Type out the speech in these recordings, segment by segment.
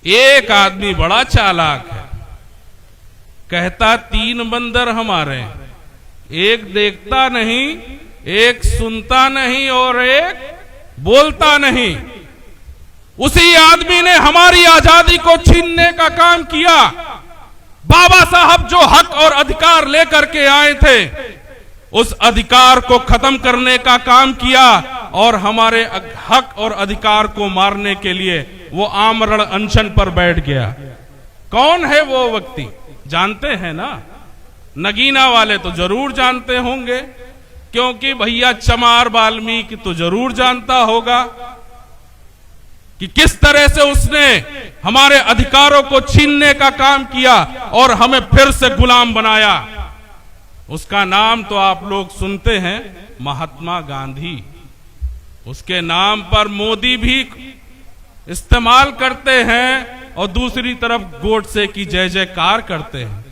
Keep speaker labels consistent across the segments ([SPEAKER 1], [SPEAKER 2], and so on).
[SPEAKER 1] एक आदमी बड़ा चालाक है, कहता 3 बंदर हमारे, एक देखता नहीं, एक सुनता नहीं और एक बोलता नहीं। उसी आदमी ने हमारी आजादी को छीनने का काम किया। बाबा साहब जो हक और अधिकार लेकर के आए थे, उस अधिकार को खत्म करने का काम किया और हमारे हक और अधिकार को मारने के लिए वो आमरण अनशन पर बैठ गया। कौन है वो व्यक्ति? जानते हैं ना? नगीना वाले तो जरूर जानते होंगे, क्योंकि भैया चमार वाल्मीकि तो जरूर जानता होगा कि किस तरह से उसने हमारे अधिकारों को छीनने का काम किया और हमें फिर से गुलाम बनाया। उसका नाम तो आप लोग सुनते हैं, महात्मा गांधी। उसके नाम पर मोदी भी इस्तेमाल करते हैं और दूसरी तरफ गोडसे की जय जयकार करते हैं।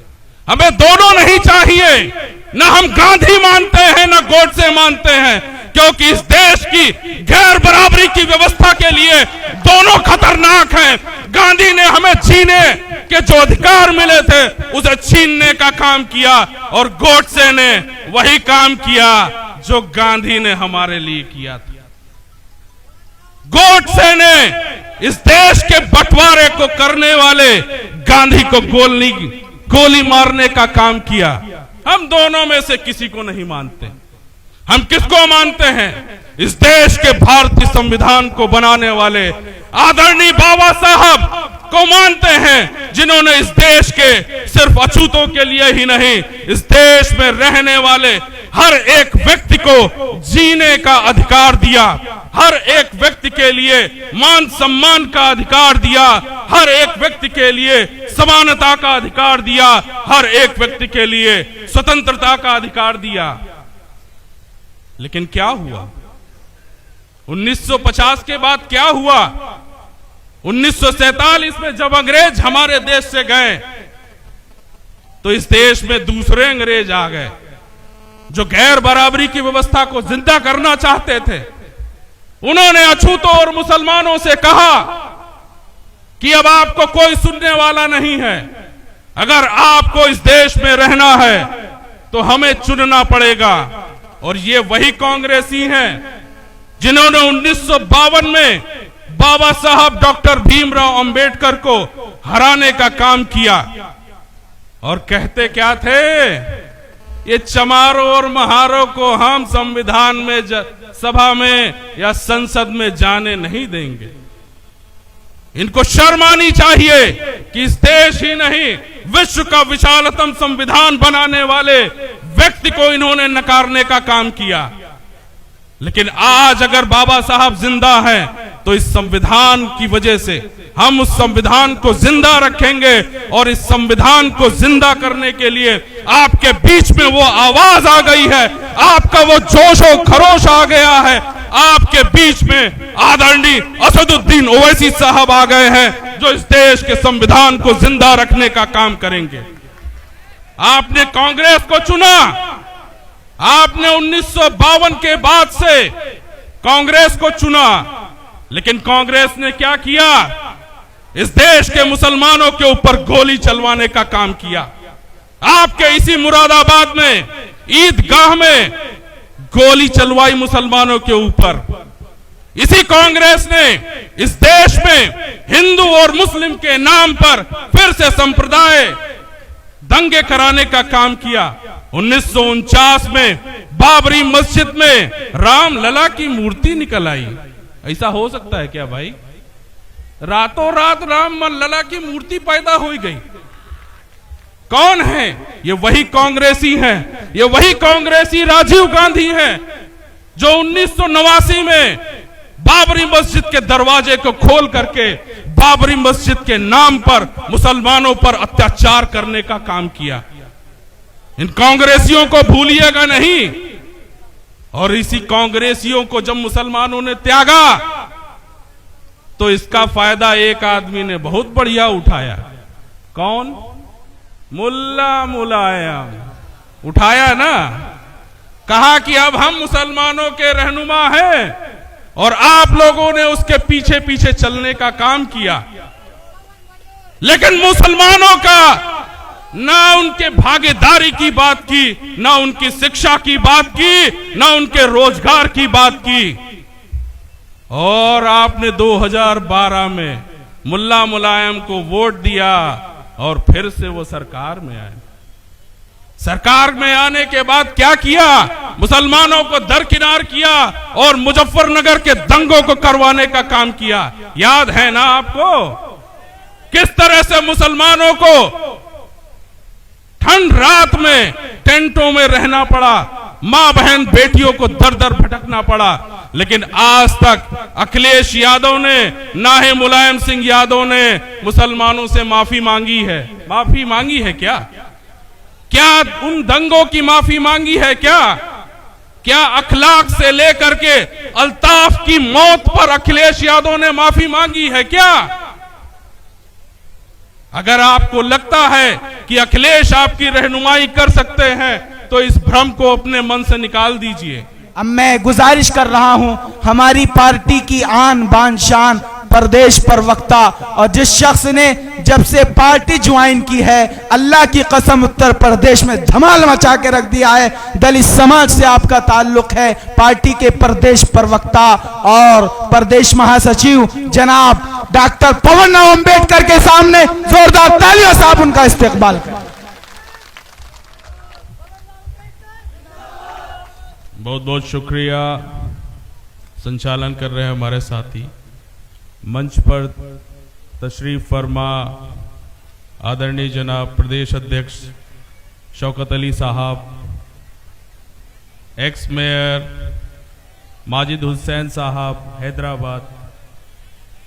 [SPEAKER 1] हमें दोनों नहीं चाहिए, न हम गांधी मानते हैं न गोडसे मानते हैं, क्योंकि इस देश की गैर बराबरी की व्यवस्था के लिए दोनों खतरनाक हैं। गांधी ने हमें जीने के जो अधिकार मिले थे उसे छीनने का काम किया और गोडसे ने वही काम किया जो गांधी ने हमारे लिए किया था। गोडसे ने इस देश के बंटवारे को करने वाले गांधी को गोली मारने का काम किया। हम दोनों में से किसी को नहीं मानते। हम किसको मानते हैं? इस देश के भारतीय संविधान को बनाने वाले आदरणीय बाबा साहब को मानते हैं, जिन्होंने इस देश के सिर्फ अछूतों के लिए ही नहीं, इस देश में रहने वाले हर एक व्यक्ति को जीने का अधिकार दिया, हर एक व्यक्ति के लिए मान सम्मान का अधिकार दिया, हर एक व्यक्ति के लिए समानता का अधिकार दिया, हर एक व्यक्ति के लिए स्वतंत्रता का अधिकार दिया। लेकिन क्या हुआ? 1950 के बाद क्या हुआ? 1947 में जब अंग्रेज हमारे देश से गए तो इस देश में दूसरे अंग्रेज आ गए जो गैर बराबरी की व्यवस्था को जिंदा करना चाहते थे। उन्होंने अछूतों और मुसलमानों से कहा कि अब आपको कोई सुनने वाला नहीं है, अगर आपको इस देश में रहना है तो हमें चुनना पड़ेगा। और ये वही कांग्रेसी हैं जिन्होंने 1952 में बाबा साहब डॉक्टर भीमराव अंबेडकर को हराने का काम किया। और कहते क्या थे? ये चमारों और महारों को हम संविधान में सभा में या संसद में जाने नहीं देंगे। इनको शर्म आनी चाहिए कि इस देश ही नहीं, विश्व का विशालतम संविधान बनाने वाले व्यक्ति को इन्होंने नकारने का काम किया। लेकिन आज अगर बाबा साहब जिंदा हैं तो इस संविधान की वजह से हम उस संविधान को जिंदा रखेंगे और इस संविधान को जिंदा करने के लिए आपके बीच में वो आवाज आ गई है, आपका वो जोश और खरोश आ गया है। आपके बीच में आदरणीय असदुद्दीन ओवैसी साहब आ गए हैं जो इस देश के संविधान को जिंदा रखने का काम करेंगे। आपने कांग्रेस को चुना, आपने 1952 के बाद से कांग्रेस को चुना, लेकिन कांग्रेस ने क्या किया? इस देश के मुसलमानों के ऊपर गोली चलवाने का काम किया। आपके इसी मुरादाबाद में ईदगाह में गोली चलवाई मुसलमानों के ऊपर। इसी कांग्रेस ने इस देश में हिंदू और मुस्लिम के नाम पर फिर से संप्रदाय दंगे कराने का काम किया। 1949 में बाबरी मस्जिद में राम लला की मूर्ति निकल आई। ऐसा हो सकता है क्या भाई? रातों रात राम लला की मूर्ति पैदा हो गई। कौन है ये? वही कांग्रेसी हैं। ये वही कांग्रेसी राजीव गांधी हैं जो 1989 में बाबरी मस्जिद के दरवाजे को खोल करके बाबरी मस्जिद के नाम पर मुसलमानों पर अत्याचार करने का काम किया। इन कांग्रेसियों को भूलिएगा नहीं। और इसी कांग्रेसियों को जब मुसलमानों ने त्यागा तो इसका फायदा एक आदमी ने बहुत बढ़िया उठाया। कौन? मुल्ला मुलायम उठाया ना। कहा कि अब हम मुसलमानों के रहनुमा हैं और आप लोगों ने उसके पीछे पीछे चलने का काम किया। लेकिन मुसलमानों का ना उनके भागीदारी की बात की, ना उनकी शिक्षा की बात की, ना उनके रोजगार की बात की। और आपने 2012 में मुल्ला मुलायम को वोट दिया और फिर से वो सरकार में आए। सरकार में आने के बाद क्या किया? मुसलमानों को दरकिनार किया और मुजफ्फरनगर के दंगों को करवाने का काम किया। याद है ना आपको किस तरह से मुसलमानों को ठंड रात में टेंटों में रहना पड़ा, मां बहन बेटियों को दर दर भटकना पड़ा। लेकिन आज तक अखिलेश यादव ने, ना ही मुलायम सिंह यादव ने मुसलमानों से माफी मांगी है। माफी मांगी है क्या? क्या उन दंगों की माफी मांगी है क्या? क्या अखलाक से लेकर के अल्ताफ की मौत पर अखिलेश यादव ने माफी मांगी है क्या? अगर आपको लगता है कि अखिलेश आपकी रहनुमाई कर सकते हैं तो इस भ्रम को अपने मन से निकाल दीजिए।
[SPEAKER 2] अब मैं गुजारिश कर रहा हूं हमारी पार्टी की आन बान शान प्रदेश प्रवक्ता और जिस शख्स ने जब से पार्टी ज्वाइन की है अल्लाह की कसम उत्तर प्रदेश में धमाल मचा के रख दिया है, दलित समाज से आपका ताल्लुक है, पार्टी के प्रदेश प्रवक्ता और प्रदेश महासचिव जनाब डॉक्टर पवन राव अंबेडकर के सामने जोरदार तालियों से आप उनका इस्तेकबाल करें।
[SPEAKER 1] बहुत बहुत शुक्रिया। संचालन कर रहे हैं हमारे साथी। मंच पर तशरीफ फरमा आदरणीय जनाब प्रदेश अध्यक्ष शौकत अली साहब, एक्स मेयर माजिद हुसैन साहब हैदराबाद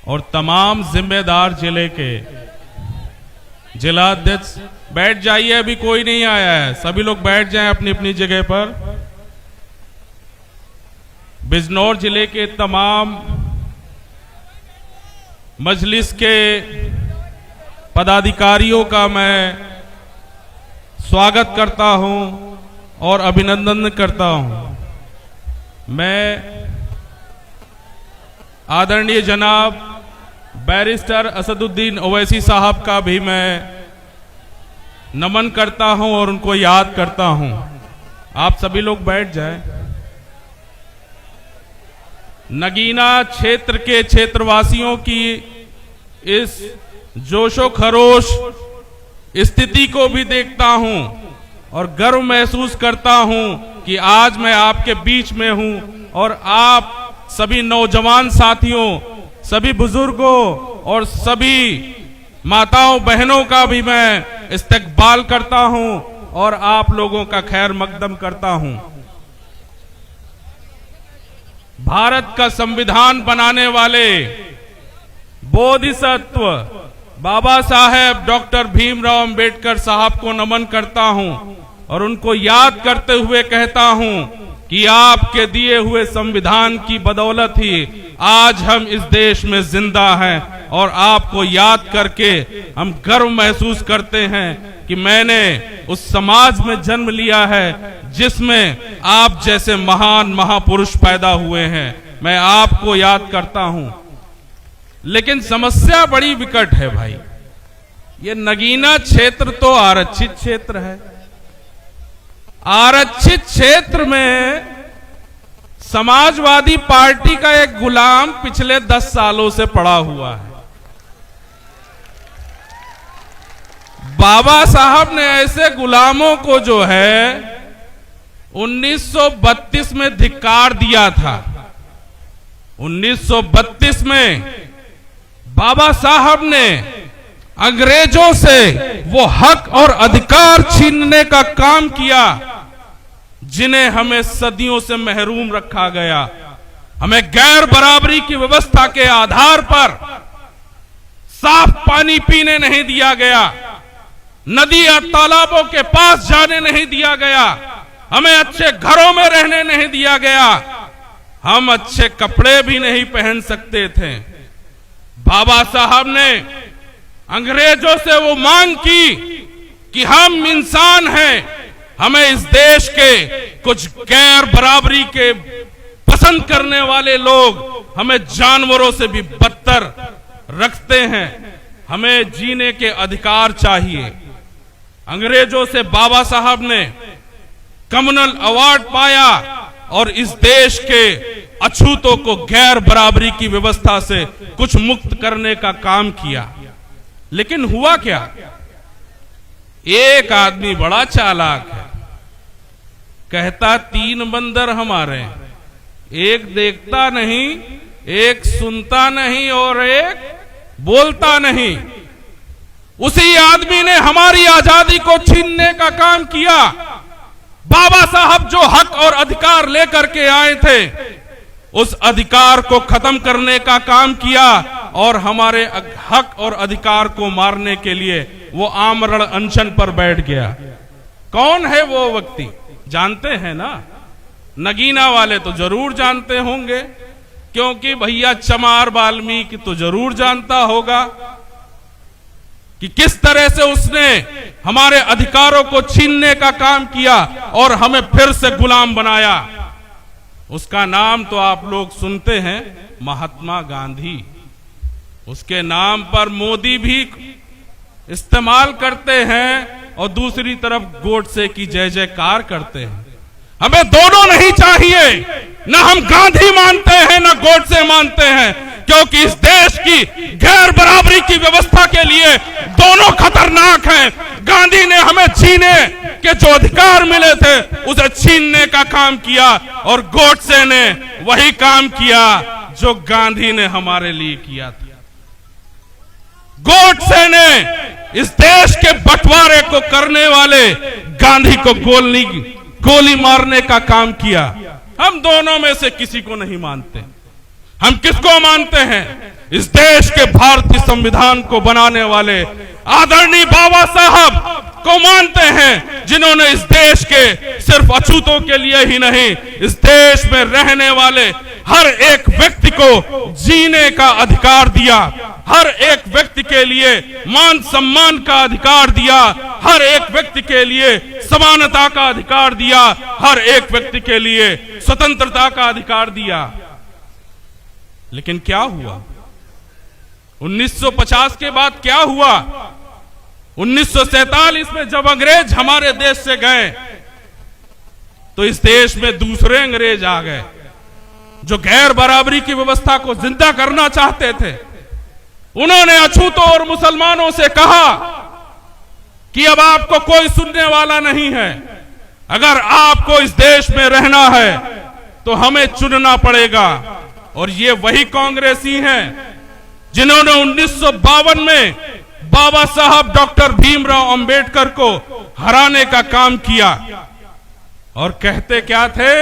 [SPEAKER 1] और तमाम जिम्मेदार जिले के जिला अध्यक्ष। बैठ जाइए, अभी कोई नहीं आया है, सभी लोग बैठ जाएं अपनी अपनी जगह पर। बिजनौर जिले के तमाम मजलिस के पदाधिकारियों का मैं स्वागत करता हूं और अभिनंदन करता हूं। मैं आदरणीय जनाब बैरिस्टर असदुद्दीन ओवैसी साहब का भी मैं नमन करता हूं और उनको याद करता हूं। आप सभी लोग बैठ जाएं। नगीना क्षेत्र के क्षेत्रवासियों की इस जोशो खरोश स्थिति को भी देखता हूं और गर्व महसूस करता हूं कि आज मैं आपके बीच में हूं और आप सभी नौजवान साथियों, सभी बुजुर्गों और सभी माताओं बहनों का भी मैं इस्तकबाल करता हूं और आप लोगों का खैर मकदम करता हूं। भारत का संविधान बनाने वाले बोधिसत्व बाबा साहेब डॉक्टर भीमराव अंबेडकर साहब को नमन करता हूं और उनको याद करते हुए कहता हूं कि आपके दिए हुए संविधान की बदौलत ही आज हम इस देश में जिंदा हैं और आपको याद करके हम गर्व महसूस करते हैं कि मैंने उस समाज में जन्म लिया है जिसमें आप जैसे महान महापुरुष पैदा हुए हैं। मैं आपको याद करता हूं। लेकिन समस्या बड़ी विकट है भाई। ये नगीना क्षेत्र तो आरक्षित क्षेत्र है। आरक्षित क्षेत्र में समाजवादी पार्टी का एक गुलाम पिछले 10 सालों से पड़ा हुआ है। बाबा साहब ने ऐसे गुलामों को जो है 1932 में धिक्कार दिया था। 1932 में बाबा साहब ने अंग्रेजों से वो हक और अधिकार छीनने का काम किया जिन्हें हमें सदियों से महरूम रखा गया। हमें गैर बराबरी की व्यवस्था के आधार पर साफ पानी पीने नहीं दिया गया, नदी या तालाबों के पास जाने नहीं दिया गया, हमें अच्छे घरों में रहने नहीं दिया गया, हम अच्छे कपड़े भी नहीं पहन सकते थे। बाबा साहब ने अंग्रेजों से वो मांग की कि हम इंसान हैं, हमें इस देश के कुछ गैर बराबरी के पसंद करने वाले लोग हमें जानवरों से भी बदतर रखते हैं। हमें जीने के अधिकार चाहिए। अंग्रेजों से बाबा साहब ने कम्युनल अवार्ड पाया और इस देश के अछूतों को गैर बराबरी की व्यवस्था से कुछ मुक्त करने का काम किया। लेकिन हुआ क्या? एक आदमी बड़ा चालाक है, कहता 3 बंदर हमारे, एक देखता नहीं, एक सुनता नहीं और एक बोलता नहीं। उसी आदमी ने हमारी आजादी को छीनने का काम किया। बाबा साहब जो हक और अधिकार लेकर के आए थे, उस अधिकार को खत्म करने का काम किया और हमारे हक और अधिकार को मारने के लिए वो आमरण अनशन पर बैठ गया। कौन है वो व्यक्ति? जानते हैं ना? नगीना वाले तो जरूर जानते होंगे, क्योंकि भैया चमार वाल्मीकि तो जरूर जानता होगा कि किस तरह से उसने हमारे अधिकारों को छीनने का काम किया और हमें फिर से गुलाम बनाया। उसका नाम तो आप लोग सुनते हैं, महात्मा गांधी। उसके नाम पर मोदी भी इस्तेमाल करते हैं और दूसरी तरफ गोडसे की जय जयकार करते हैं। हमें दोनों नहीं चाहिए, न हम गांधी मानते हैं न गोडसे मानते हैं, क्योंकि इस देश की गैर बराबरी की व्यवस्था के लिए दोनों खतरनाक हैं। गांधी ने हमें जीने के जो अधिकार मिले थे उसे छीनने का काम किया और गोडसे ने वही काम किया जो गांधी ने हमारे लिए किया था। गोडसे ने इस देश के बंटवारे को करने वाले गांधी को गोली मारने का काम किया। हम दोनों में से किसी को नहीं मानते। हम किसको मानते हैं? इस देश के भारतीय संविधान को बनाने वाले आदरणीय बाबा साहब को मानते हैं, जिन्होंने इस देश के सिर्फ अछूतों के लिए ही नहीं, इस देश में रहने वाले हर एक व्यक्ति को जीने का अधिकार दिया, हर एक व्यक्ति के लिए मान सम्मान का अधिकार दिया, हर एक व्यक्ति के लिए समानता का अधिकार दिया, हर एक व्यक्ति के लिए स्वतंत्रता का अधिकार दिया। लेकिन क्या हुआ? 1950 के बाद क्या हुआ? 1947 में जब अंग्रेज हमारे देश से गए तो इस देश में दूसरे अंग्रेज आ गए जो गैर बराबरी की व्यवस्था को जिंदा करना चाहते थे। उन्होंने अछूतों और मुसलमानों से कहा कि अब आपको कोई सुनने वाला नहीं है, अगर आपको इस देश में रहना है तो हमें चुनना पड़ेगा। और ये वही कांग्रेसी हैं जिन्होंने 1952 में बाबा साहब डॉक्टर भीमराव अंबेडकर को हराने का काम किया। और कहते क्या थे?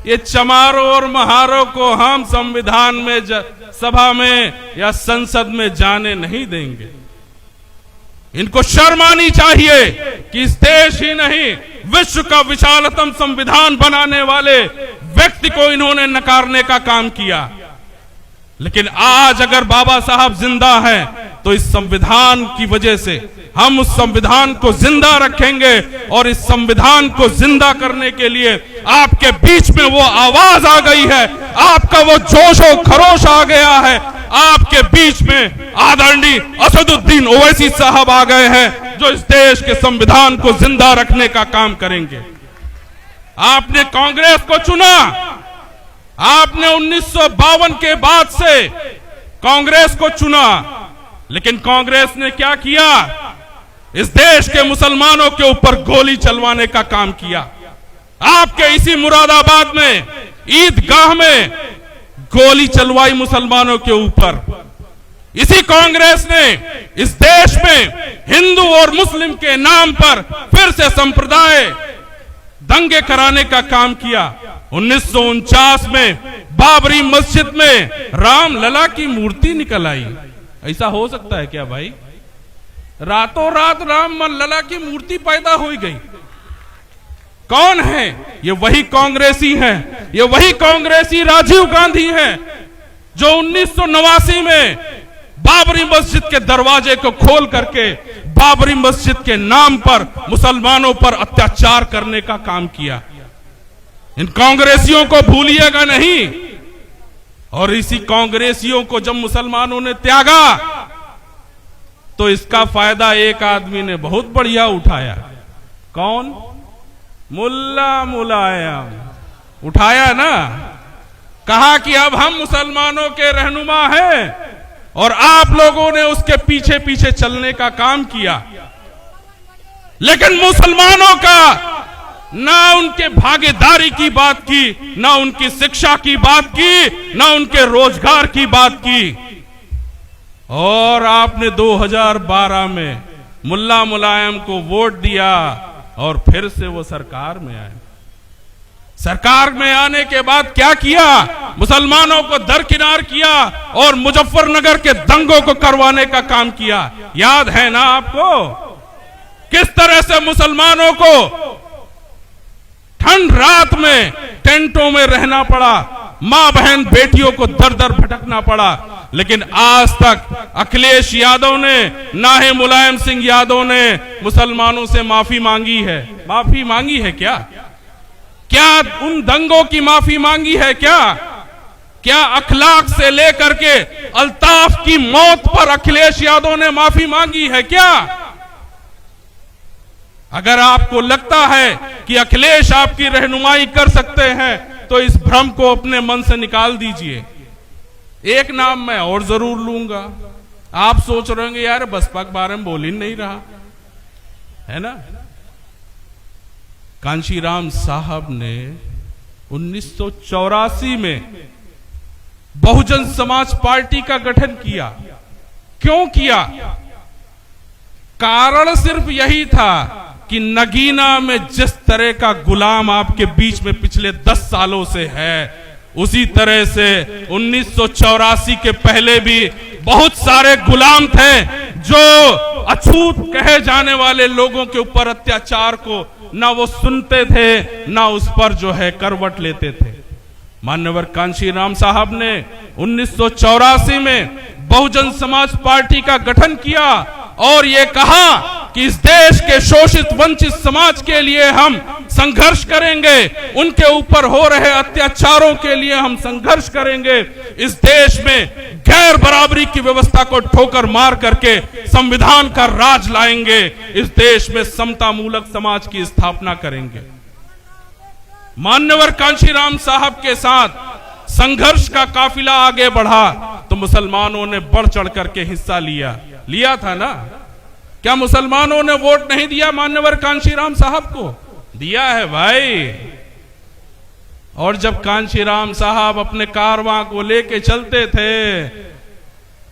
[SPEAKER 1] ये चमारों और महारों को हम संविधान में सभा में या संसद में जाने नहीं देंगे। इनको शर्म आनी चाहिए कि इस देश ही नहीं, विश्व का विशालतम संविधान बनाने वाले व्यक्ति को इन्होंने नकारने का काम किया। लेकिन आज अगर बाबा साहब जिंदा हैं तो इस संविधान की वजह से हम उस संविधान को जिंदा रखेंगे और इस संविधान को जिंदा करने के लिए आपके बीच में वो आवाज आ गई है, आपका वो जोश और खरोश आ गया है। आपके बीच में आदरणीय असदुद्दीन ओवैसी साहब आ गए हैं जो इस देश के संविधान को जिंदा रखने का काम करेंगे। आपने कांग्रेस को चुना, आपने 1952 के बाद से कांग्रेस को चुना, लेकिन कांग्रेस ने क्या किया? इस देश के मुसलमानों के ऊपर गोली चलवाने का काम किया। आपके इसी मुरादाबाद में ईदगाह में गोली चलवाई मुसलमानों के ऊपर। इसी कांग्रेस ने इस देश में हिंदू और मुस्लिम के नाम पर फिर से संप्रदाय दंगे कराने का काम किया। 1949 में बाबरी मस्जिद में राम लला की मूर्ति निकल आई। ऐसा हो सकता है क्या भाई? रातों रात राम लला की मूर्ति पैदा हो गई। कौन है ये? वही कांग्रेसी हैं। ये वही कांग्रेसी राजीव गांधी हैं जो 1989 में बाबरी मस्जिद के दरवाजे को खोल करके बाबरी मस्जिद के नाम पर मुसलमानों पर अत्याचार करने का काम किया। इन कांग्रेसियों को भूलिएगा नहीं। और इसी कांग्रेसियों को जब मुसलमानों ने त्यागा तो इसका फायदा एक आदमी ने बहुत बढ़िया उठाया। कौन? मुल्ला मुलायम उठाया ना। कहा कि अब हम मुसलमानों के रहनुमा हैं और आप लोगों ने उसके पीछे पीछे चलने का काम किया। लेकिन मुसलमानों का ना उनके भागीदारी की बात की, ना उनकी शिक्षा की बात की, ना उनके रोजगार की बात की। और आपने 2012 में मुल्ला मुलायम को वोट दिया और फिर से वो सरकार में आए। सरकार में आने के बाद क्या किया? मुसलमानों को दरकिनार किया और मुजफ्फरनगर के दंगों को करवाने का काम किया। याद है ना आपको किस तरह से मुसलमानों को ठंड रात में टेंटों में रहना पड़ा, मां बहन बेटियों को दर दर भटकना पड़ा। लेकिन आज तक अखिलेश यादव ने, ना ही मुलायम सिंह यादव ने मुसलमानों से माफी मांगी है। माफी मांगी है क्या? क्या उन दंगों की माफी मांगी है क्या? क्या अखलाक से लेकर के अल्ताफ की मौत पर अखिलेश यादव ने माफी मांगी है क्या? अगर आपको लगता है कि अखिलेश आपकी रहनुमाई कर सकते हैं तो इस भ्रम को अपने मन से निकाल दीजिए। एक नाम मैं और जरूर लूंगा। आप सोच रहे होंगे यार बसपा के बारे में बोल ही नहीं रहा है ना। कांशीराम साहब ने 1984 में बहुजन समाज पार्टी का गठन किया। क्यों किया? कारण सिर्फ यही था कि नगीना में जिस तरह का गुलाम आपके बीच में पिछले 10 सालों से है, उसी तरह से 1984 के पहले भी बहुत सारे गुलाम थे जो अछूत कहे जाने वाले लोगों के ऊपर अत्याचार को ना वो सुनते थे, ना उस पर जो है करवट लेते थे। मान्यवर कांशीराम साहब ने 1984 में बहुजन समाज पार्टी का गठन किया और ये कहा कि इस देश के शोषित वंचित समाज के लिए हम संघर्ष करेंगे, उनके ऊपर हो रहे अत्याचारों के लिए हम संघर्ष करेंगे। इस देश में गैर बराबरी की व्यवस्था को ठोकर मार करके संविधान का राज लाएंगे। इस देश में समता मूलक समाज की स्थापना करेंगे। मान्यवर कांशीराम साहब के साथ संघर्ष का काफिला आगे बढ़ा तो मुसलमानों ने बढ़ चढ़ करके हिस्सा लिया था ना। क्या मुसलमानों ने वोट नहीं दिया मान्यवर कांशीराम साहब को? दिया है भाई। और जब कांशीराम साहब अपने कारवां को लेके चलते थे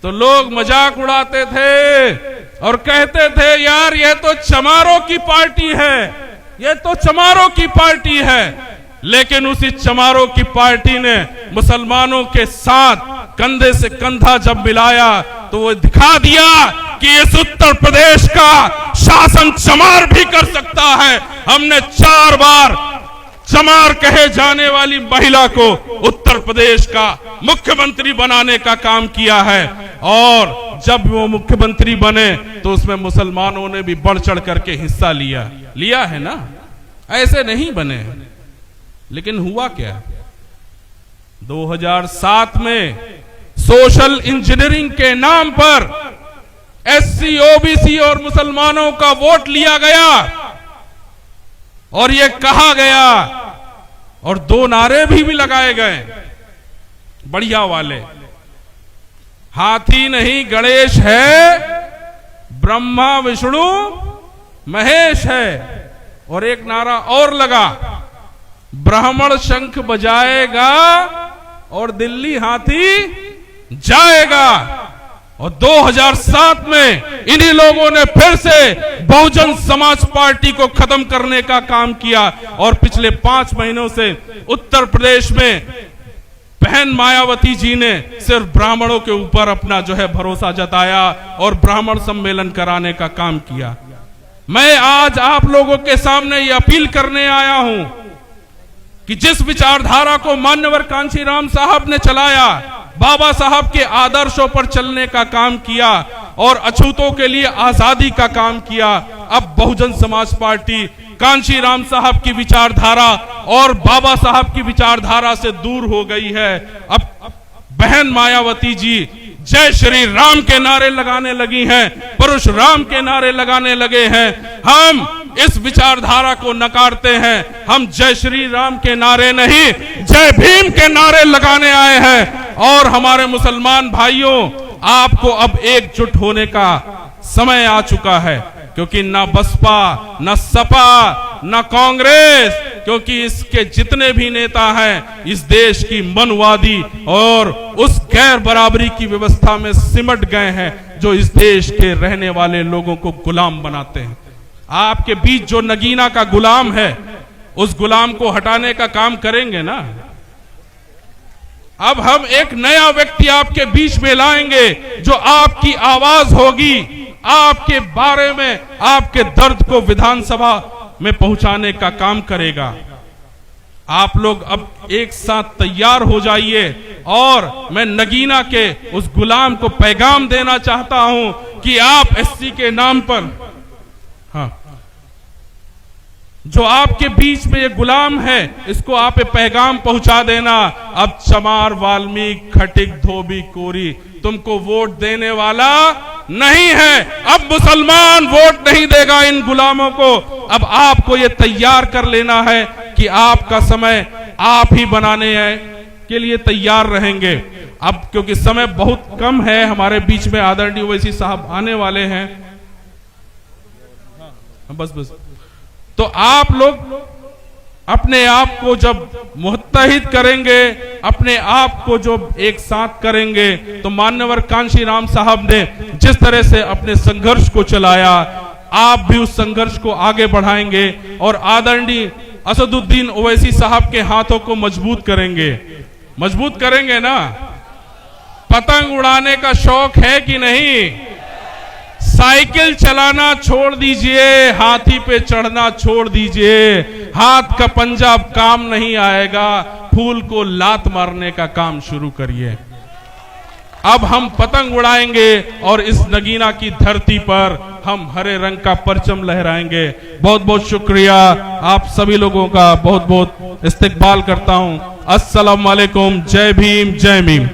[SPEAKER 1] तो लोग मजाक उड़ाते थे और कहते थे यार ये तो चमारों की पार्टी है, ये तो चमारों की पार्टी है। लेकिन उसी चमारों की पार्टी ने मुसलमानों के साथ कंधे से कंधा जब मिलाया तो वो दिखा दिया कि इस उत्तर प्रदेश का शासन चमार भी कर सकता है। हमने 4 बार चमार कहे जाने वाली महिला को उत्तर प्रदेश का मुख्यमंत्री बनाने का काम किया है और जब वो मुख्यमंत्री बने तो उसमें मुसलमानों ने भी बढ़ चढ़ करके हिस्सा लिया है ना। ऐसे नहीं बने। लेकिन हुआ क्या? 2007 में सोशल इंजीनियरिंग के नाम पर एससी, ओबीसी और मुसलमानों का वोट लिया गया और यह कहा गया और 2 नारे भी लगाए गए बढ़िया वाले, हाथी नहीं गणेश है, ब्रह्मा विष्णु महेश है। और एक नारा और लगा, ब्राह्मण शंख बजाएगा और दिल्ली हाथी जाएगा। और 2007 में इन्हीं लोगों ने फिर से बहुजन समाज पार्टी को खत्म करने का काम किया और पिछले 5 महीनों से उत्तर प्रदेश में बहन मायावती जी ने सिर्फ ब्राह्मणों के ऊपर अपना जो है भरोसा जताया और ब्राह्मण सम्मेलन कराने का काम किया। मैं आज आप लोगों के सामने ये अपील करने आया हूं कि जिस विचारधारा को मान्यवर कांशीराम साहब ने चलाया, बाबा साहब के आदर्शों पर चलने का काम किया और अछूतों के लिए आजादी का काम किया, अब बहुजन समाज पार्टी कांशीराम साहब की विचारधारा और बाबा साहब की विचारधारा से दूर हो गई है। अब बहन मायावती जी जय श्री राम के नारे लगाने लगी हैं, परशुराम के नारे लगाने लगे हैं। हम इस विचारधारा को नकारते हैं। हम जय श्री राम के नारे नहीं, जय भीम के नारे लगाने आए हैं। और हमारे मुसलमान भाइयों, आपको अब एकजुट होने का समय आ चुका है, क्योंकि ना बसपा, ना सपा, ना कांग्रेस, क्योंकि इसके जितने भी नेता हैं इस देश की मनवादी और उस गैर बराबरी की व्यवस्था में सिमट गए हैं जो इस देश के रहने वाले लोगों को गुलाम बनाते हैं। आपके बीच जो नगीना का गुलाम है, उस गुलाम को हटाने का काम करेंगे ना। अब हम एक नया व्यक्ति आपके बीच में लाएंगे जो आपकी आवाज होगी, आपके बारे में, आपके दर्द को विधानसभा में पहुंचाने का काम करेगा। आप लोग अब एक साथ तैयार हो जाइए और मैं नगीना के उस गुलाम को पैगाम देना चाहता हूं कि आप एससी के नाम पर, हाँ, जो आपके बीच में ये गुलाम है, इसको आप पैगाम पहुंचा देना। अब चमार, वाल्मीकि, खटिक, धोबी, कोरी तुमको वोट देने वाला नहीं है। अब मुसलमान वोट नहीं देगा इन गुलामों को। अब आपको ये तैयार कर लेना है कि आपका समय आप ही बनाने के लिए तैयार रहेंगे। अब क्योंकि समय बहुत कम है, हमारे बीच में आदरणीय ओवैसी साहब आने वाले हैं। बस तो आप लोग अपने आप को जब मुत्तहिद करेंगे, अपने आप को जब एक साथ करेंगे, तो मान्यवर कांशी राम साहब ने जिस तरह से अपने संघर्ष को चलाया, आप भी उस संघर्ष को आगे बढ़ाएंगे और आदरणीय असदुद्दीन ओवैसी साहब के हाथों को मजबूत करेंगे। मजबूत करेंगे ना। पतंग उड़ाने का शौक है कि नहीं? साइकिल चलाना छोड़ दीजिए, हाथी पे चढ़ना छोड़ दीजिए। हाथ का पंजा अब काम नहीं आएगा, फूल को लात मारने का काम शुरू करिए। अब हम पतंग उड़ाएंगे और इस नगीना की धरती पर हम हरे रंग का परचम लहराएंगे। बहुत बहुत शुक्रिया, आप सभी लोगों का बहुत बहुत इस्तकबाल करता हूं। अस्सलाम वालेकुम। जय भीम, जय मीम।